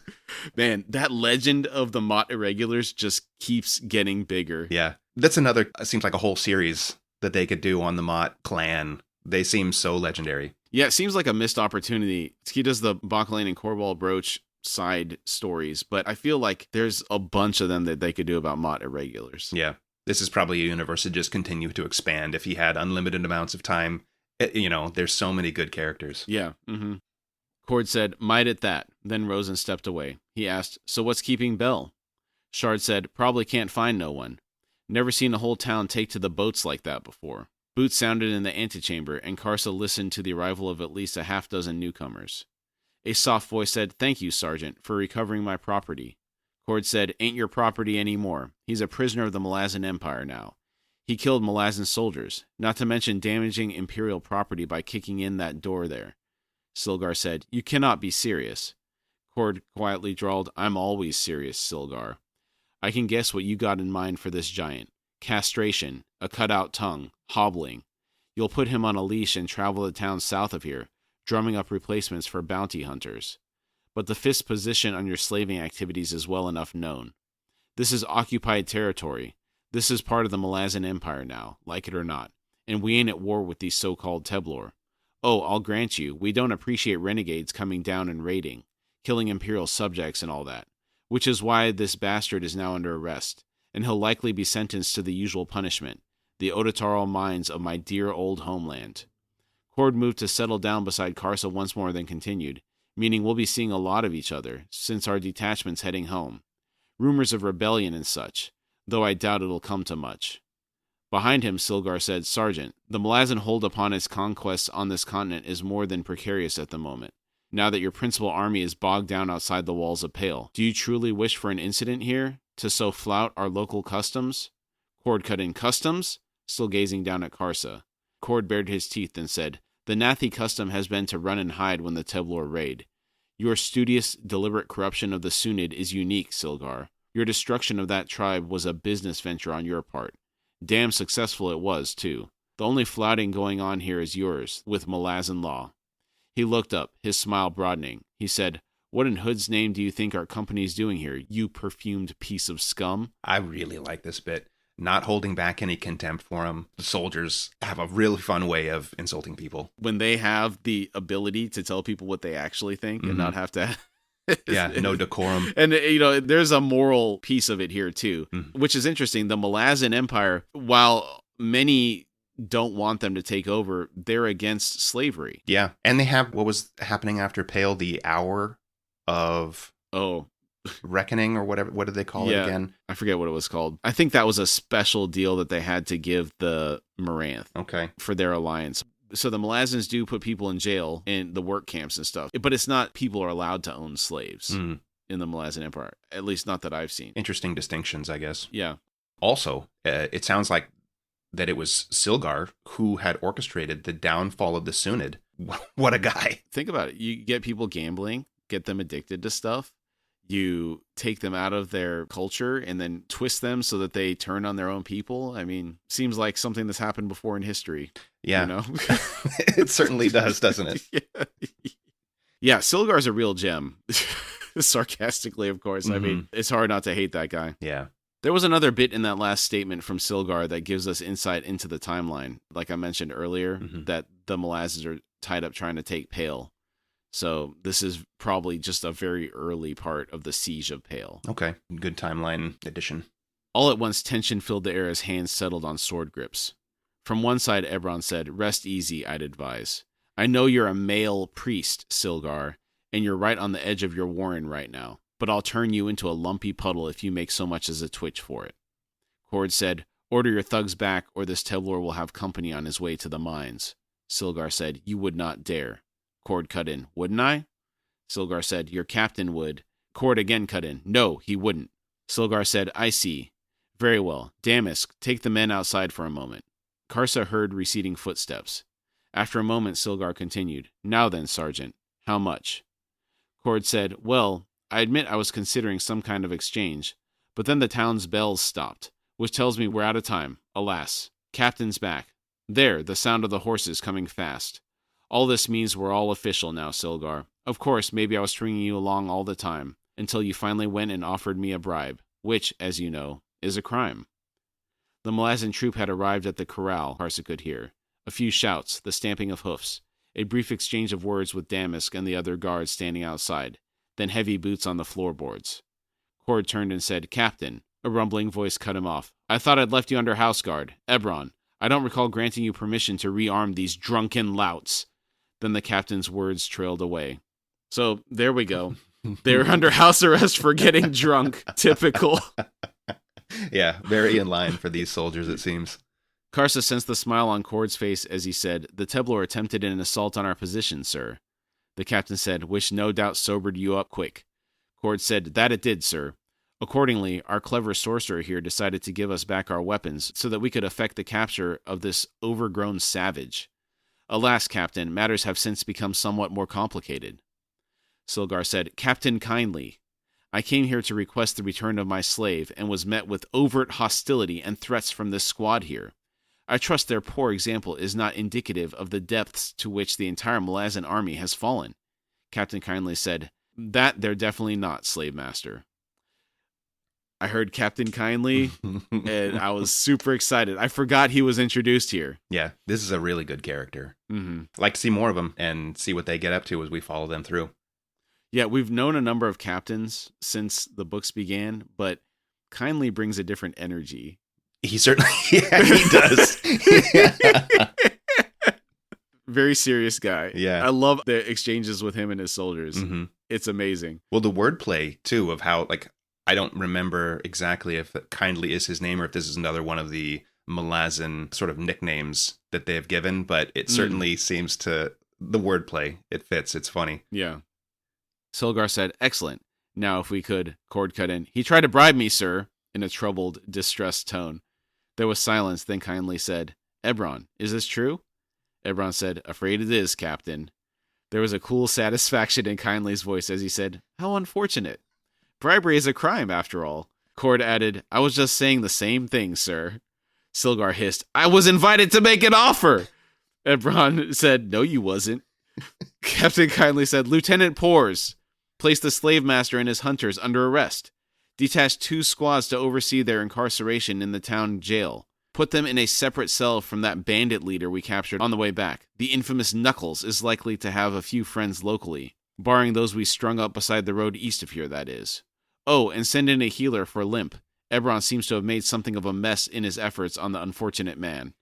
Man, that legend of the Mott Irregulars just keeps getting bigger. Yeah. That's another, seems like a whole series that they could do on the Mott clan. They seem so legendary. Yeah, it seems like a missed opportunity. He does the Bacalane and Corval Brooch side stories, but I feel like there's a bunch of them that they could do about Mott Irregulars. Yeah. This is probably a universe that just continue to expand. If he had unlimited amounts of time, there's so many good characters. Yeah. Mm-hmm. Cord said, might at that, then rose and stepped away. He asked, so what's keeping Bell? Shard said, probably can't find no one. Never seen a whole town take to the boats like that before. Boots sounded in the antechamber, and Karsa listened to the arrival of at least a half-dozen newcomers. A soft voice said, thank you, Sergeant, for recovering my property. Cord said, ain't your property anymore. He's a prisoner of the Malazan Empire now. He killed Malazan soldiers, not to mention damaging Imperial property by kicking in that door there. Silgar said, you cannot be serious. Cord quietly drawled, I'm always serious, Silgar. I can guess what you got in mind for this giant. Castration, a cut-out tongue, hobbling. You'll put him on a leash and travel the towns south of here, drumming up replacements for bounty hunters. But the Fist's position on your slaving activities is well enough known. This is occupied territory. This is part of the Malazan Empire now, like it or not, and we ain't at war with these so-called Teblor. Oh, I'll grant you, we don't appreciate renegades coming down and raiding, killing Imperial subjects and all that, which is why this bastard is now under arrest, and he'll likely be sentenced to the usual punishment, the Odotaral mines of my dear old homeland. Cord moved to settle down beside Karsa once more, then continued, meaning we'll be seeing a lot of each other, since our detachment's heading home. Rumors of rebellion and such, though I doubt it'll come to much. Behind him, Silgar said, Sergeant, the Malazan hold upon its conquests on this continent is more than precarious at the moment. Now that your principal army is bogged down outside the walls of Pale, do you truly wish for an incident here, to so flout our local customs? Cord cut in, customs? Still gazing down at Karsa. Cord bared his teeth and said, the Nathi custom has been to run and hide when the Teblor raid. Your studious, deliberate corruption of the Sunid is unique, Silgar. Your destruction of that tribe was a business venture on your part. Damn successful it was, too. The only flouting going on here is yours, with Malazan law. He looked up, his smile broadening. He said, what in Hood's name do you think our company's doing here, you perfumed piece of scum? I really like this bit. Not holding back any contempt for him. The soldiers have a really fun way of insulting people. When they have the ability to tell people what they actually think and not have to... Yeah, no decorum. And, there's a moral piece of it here, too, which is interesting. The Malazan Empire, while many don't want them to take over, they're against slavery. Yeah, and they have what was happening after Pale, the hour of reckoning or whatever. What did they call it again? I forget what it was called. I think that was a special deal that they had to give the Moranth for their alliance. So the Malazans do put people in jail in the work camps and stuff, but it's not people are allowed to own slaves in the Malazan Empire, at least not that I've seen. Interesting distinctions, I guess. Yeah. Also, it sounds like that it was Silgar who had orchestrated the downfall of the Sunid. What a guy. Think about it. You get people gambling, get them addicted to stuff. You take them out of their culture and then twist them so that they turn on their own people. I mean, seems like something that's happened before in history. Yeah. You know? It certainly does, doesn't it? Yeah, Silgar's a real gem. Sarcastically, of course. I mean, it's hard not to hate that guy. Yeah. There was another bit in that last statement from Silgar that gives us insight into the timeline. Like I mentioned earlier, that the Malazans are tied up trying to take Pale. So this is probably just a very early part of the siege of Pale. Okay, good timeline addition. All at once, tension filled the air as hands settled on sword grips. From one side, Ebron said, rest easy, I'd advise. I know you're a male priest, Silgar, and you're right on the edge of your warren right now. but I'll turn you into a lumpy puddle if you make so much as a twitch for it. Cord said, order your thugs back, or this Tevlor will have company on his way to the mines. Silgar said, you would not dare. Cord cut in, wouldn't I? Silgar said, your captain would. Cord again cut in, no, he wouldn't. Silgar said, I see. Very well. Damask, take the men outside for a moment. Karsa heard receding footsteps. After a moment, Silgar continued, now then, Sergeant, how much? Cord said, well, I admit I was considering some kind of exchange, but then the town's bells stopped, which tells me we're out of time. Alas. Captain's back. There, the sound of the horses coming fast. All this means we're all official now, Silgar. Of course, maybe I was stringing you along all the time, until you finally went and offered me a bribe, which, as you know, is a crime. The Malazan troop had arrived at the corral, Karsa could hear. A few shouts, the stamping of hoofs, a brief exchange of words with Damask and the other guards standing outside, then heavy boots on the floorboards. Cord turned and said, Captain. A rumbling voice cut him off. I thought I'd left you under house guard. Ebron, I don't recall granting you permission to rearm these drunken louts. Then the captain's words trailed away. So, there we go. They're under house arrest for getting drunk. Typical. Yeah, very in line for these soldiers, it seems. Karsa sensed the smile on Cord's face as he said, the Tevlor attempted an assault on our position, sir. The captain said, which no doubt sobered you up quick. Cord said, that it did, sir. Accordingly, our clever sorcerer here decided to give us back our weapons so that we could effect the capture of this overgrown savage. Alas, Captain, matters have since become somewhat more complicated. Silgar said, Captain kindly, I came here to request the return of my slave and was met with overt hostility and threats from this squad here. I trust their poor example is not indicative of the depths to which the entire Malazan army has fallen. Captain kindly said, that they're definitely not, slave master. I heard Captain Kindly, and I was super excited. I forgot he was introduced here. Yeah, this is a really good character. Mm-hmm. Like to see more of them and see what they get up to as we follow them through. Yeah, we've known a number of captains since the books began, but Kindly brings a different energy. He certainly, yeah, he does. Very serious guy. Yeah. I love the exchanges with him and his soldiers. Mm-hmm. It's amazing. Well, the wordplay, too, of how, like, I don't remember exactly if Kindly is his name or if this is another one of the Malazan sort of nicknames that they have given, but it certainly seems to, the wordplay, it fits. It's funny. Yeah. Silgar said, excellent. Now, if we could, Cord cut in. He tried to bribe me, sir, in a troubled, distressed tone. There was silence, then Kindly said, Ebron, is this true? Ebron said, afraid it is, Captain. There was a cool satisfaction in Kindly's voice as he said, how unfortunate. Bribery is a crime, after all. Cord added, I was just saying the same thing, sir. Silgar hissed, I was invited to make an offer. Ebron said, no, you wasn't. Captain Kindly said, Lieutenant Pors, place the slave master and his hunters under arrest. Detach 2 squads to oversee their incarceration in the town jail. Put them in a separate cell from that bandit leader we captured on the way back. The infamous Knuckles is likely to have a few friends locally, barring those we strung up beside the road east of here, that is. Oh, and send in a healer for Limp. Ebron seems to have made something of a mess in his efforts on the unfortunate man.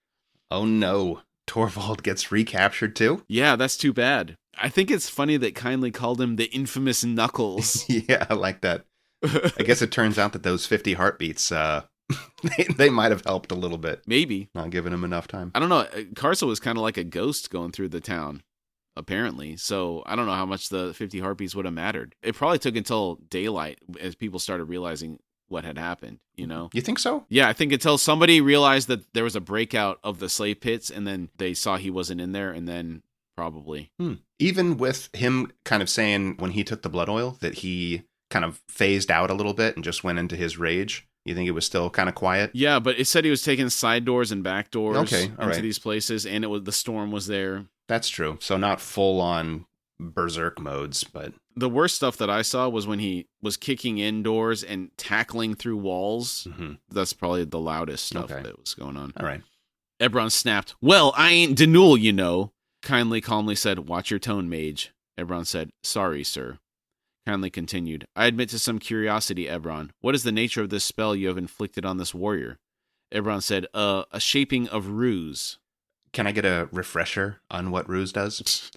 Oh no, Torvald gets recaptured too? Yeah, that's too bad. I think it's funny that Kindly called him the infamous Knuckles. Yeah, I like that. I guess it turns out that those 50 heartbeats, they might have helped a little bit. Maybe. Not giving him enough time. I don't know. Karsa was kind of like a ghost going through the town, apparently. So I don't know how much the 50 heartbeats would have mattered. It probably took until daylight as people started realizing what had happened, you know? You think so? Yeah, I think until somebody realized that there was a breakout of the slave pits and then they saw he wasn't in there and then probably. Even with him kind of saying when he took the blood oil that he kind of phased out a little bit and just went into his rage, you think it was still kind of quiet? Yeah, but it said he was taking side doors and back doors into these places, and the storm was there. That's true. So not full on berserk modes, but the worst stuff that I saw was when he was kicking indoors and tackling through walls. Mm-hmm. That's probably the loudest stuff that was going on. All right. Ebron snapped, well, I ain't Denul, you know. Kindly calmly said, watch your tone, mage. Ebron said, sorry, sir. Kindly continued, I admit to some curiosity, Ebron. What is the nature of this spell you have inflicted on this warrior? Ebron said, a shaping of ruse. Can I get a refresher on what ruse does?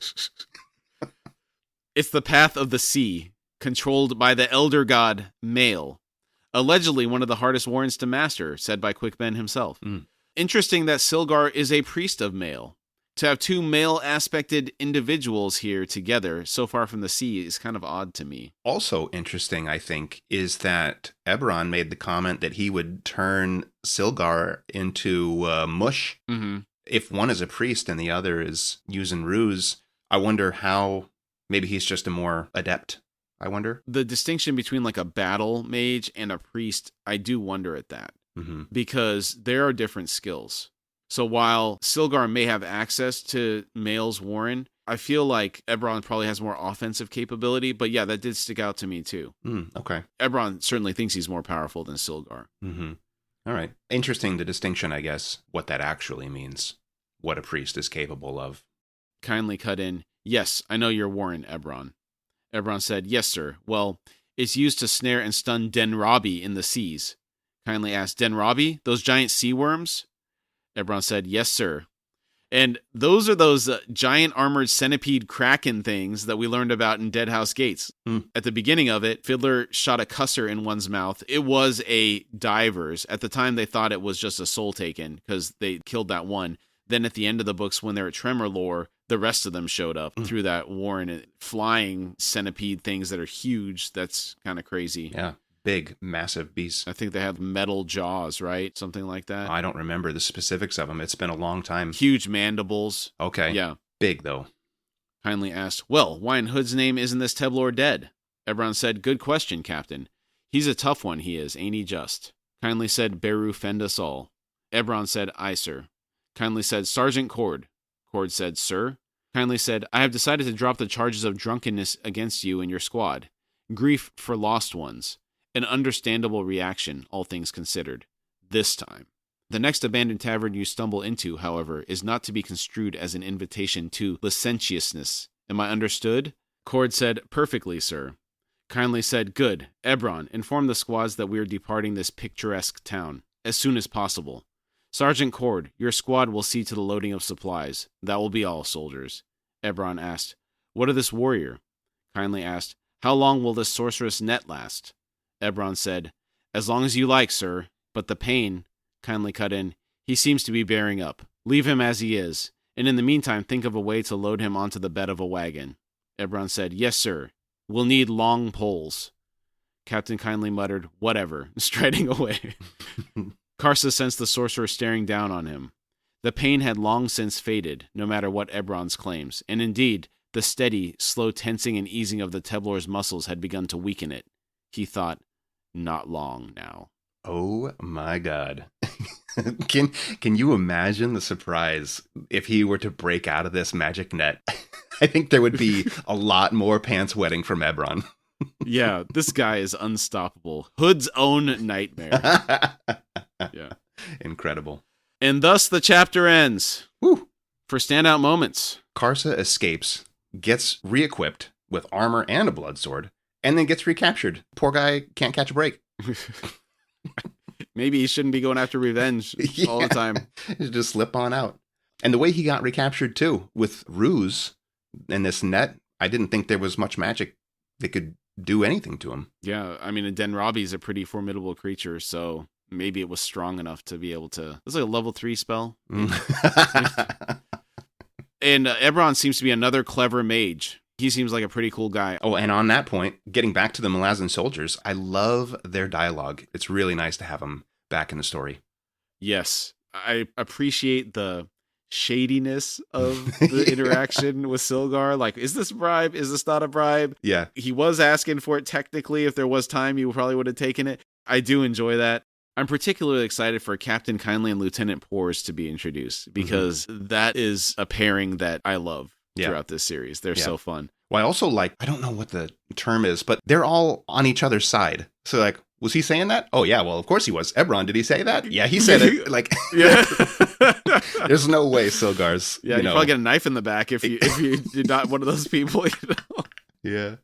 It's the path of the sea, controlled by the elder god Male. Allegedly one of the hardest warrens to master, said by Quickben himself. Interesting that Silgar is a priest of Male. To have two male-aspected individuals here together so far from the sea is kind of odd to me. Also interesting, I think, is that Eberron made the comment that he would turn Silgar into mush. If one is a priest and the other is using ruse, I wonder how maybe he's just a more adept, I wonder. The distinction between like a battle mage and a priest, I do wonder at that. Because there are different skills. So while Silgar may have access to Male's Warren, I feel like Eberron probably has more offensive capability. But yeah, that did stick out to me too. Okay. Eberron certainly thinks he's more powerful than Silgar. All right. Interesting, the distinction, I guess, what that actually means. What a priest is capable of. Kindly cut in, yes, I know your Warren, Eberron. Eberron said, yes, sir. Well, it's used to snare and stun Denrabi in the seas. Kindly asked, Denrabi? Those giant sea worms? Eberron said, yes, sir. And those are those giant armored centipede kraken things that we learned about in Deadhouse Gates. At the beginning of it, Fiddler shot a cusser in one's mouth. It was a diver's. At the time, they thought it was just a soul taken because they killed that one. Then at the end of the books, when they're at Tremor Lore, the rest of them showed up through that warren and flying centipede things that are huge. That's kind of crazy. Yeah. Big, massive beasts. I think they have metal jaws, right? Something like that. I don't remember the specifics of them. It's been a long time. Huge mandibles. Okay. Yeah. Big, though. Kindly asked, well, why in Hood's name isn't this Teblor dead? Eberron said, good question, Captain. He's a tough one, he is, ain't he just? Kindly said, Beru fend us all. Eberron said, aye, sir. Kindly said, Sergeant Cord. Cord said, sir. Kindly said, I have decided to drop the charges of drunkenness against you and your squad. Grief for lost ones. An understandable reaction, all things considered. This time. The next abandoned tavern you stumble into, however, is not to be construed as an invitation to licentiousness. Am I understood? Cord said, perfectly, sir. Kindly said, good. Eberron, inform the squads that we are departing this picturesque town, as soon as possible. Sergeant Cord, your squad will see to the loading of supplies. That will be all, soldiers. Eberron asked, what of this warrior? Kindly asked, how long will this sorceress net last? Eberron said, as long as you like, sir, but the pain, kindly cut in, he seems to be bearing up. Leave him as he is, and in the meantime think of a way to load him onto the bed of a wagon. Eberron said, yes, sir. We'll need long poles. Captain kindly muttered, whatever, striding away. Karsa sensed the sorcerer staring down on him. The pain had long since faded, no matter what Eberron's claims, and indeed, the steady, slow tensing and easing of the Teblor's muscles had begun to weaken it. He thought, not long now. Oh my God. Can you imagine the surprise if he were to break out of this magic net? I think there would be a lot more pants wetting from Eberron. Yeah, this guy is unstoppable. Hood's own nightmare. Yeah. Incredible. And thus the chapter ends. Woo. For standout moments. Karsa escapes, gets re-equipped with armor and a blood sword, and then gets recaptured. Poor guy can't catch a break. Maybe he shouldn't be going after revenge all the time. Just slip on out. And the way he got recaptured too, with ruse and this net, I didn't think there was much magic that could do anything to him. Yeah, I mean, Denrabi's a pretty formidable creature, so maybe it was strong enough to be able to... It's like a level 3 spell. And Eberron seems to be another clever mage. He seems like a pretty cool guy. Oh, and on that point, getting back to the Malazan soldiers, I love their dialogue. It's really nice to have them back in the story. Yes, I appreciate the shadiness of the interaction with Silgar. Like, is this a bribe? Is this not a bribe? Yeah. He was asking for it technically. If there was time, he probably would have taken it. I do enjoy that. I'm particularly excited for Captain Kindly and Lieutenant Pores to be introduced because that is a pairing that I love throughout this series. They're so fun. Well, I also like, I don't know what the term is, but they're all on each other's side. So like, was he saying that? Oh yeah, well of course he was. Eberron, did he say that? Yeah, he said it. Like, yeah. There's no way Silgar's. Yeah, you probably get a knife in the back if you're not one of those people. You know? Yeah.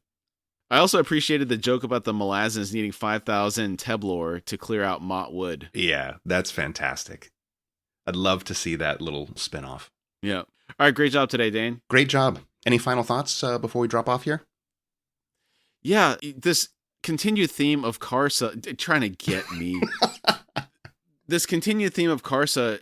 I also appreciated the joke about the Malazans needing 5,000 Teblor to clear out Mott Wood. Yeah, that's fantastic. I'd love to see that little spinoff. Yeah. All right, great job today, Dane. Great job. Any final thoughts before we drop off here? Yeah, this continued theme of Karsa trying to get me. This continued theme of Karsa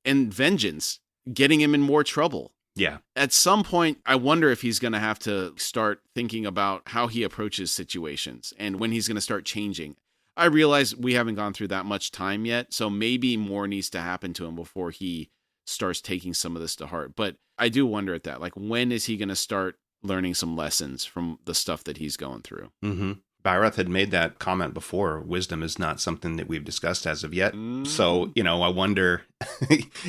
and vengeance getting him in more trouble. Yeah. At some point, I wonder if he's going to have to start thinking about how he approaches situations and when he's going to start changing. I realize we haven't gone through that much time yet, so maybe more needs to happen to him before he starts taking some of this to heart. But I do wonder at that. Like, when is he going to start learning some lessons from the stuff that he's going through? Mm-hmm. Byrath had made that comment before. Wisdom is not something that we've discussed as of yet. So, I wonder,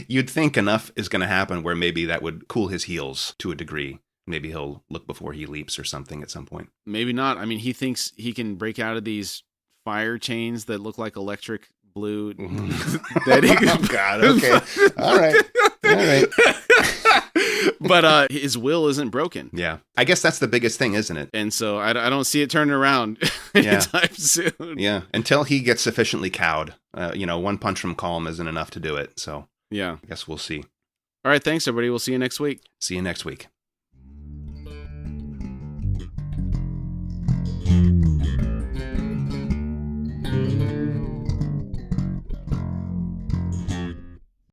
you'd think enough is going to happen where maybe that would cool his heels to a degree. Maybe he'll look before he leaps or something at some point. Maybe not. I mean, he thinks he can break out of these fire chains that look like electric blue. Oh, God. Okay. All right. But his will isn't broken. Yeah. I guess that's the biggest thing, isn't it? And so I don't see it turning around anytime soon. Yeah. Until he gets sufficiently cowed. One punch from Calm isn't enough to do it. So yeah, I guess we'll see. All right. Thanks, everybody. We'll see you next week. See you next week.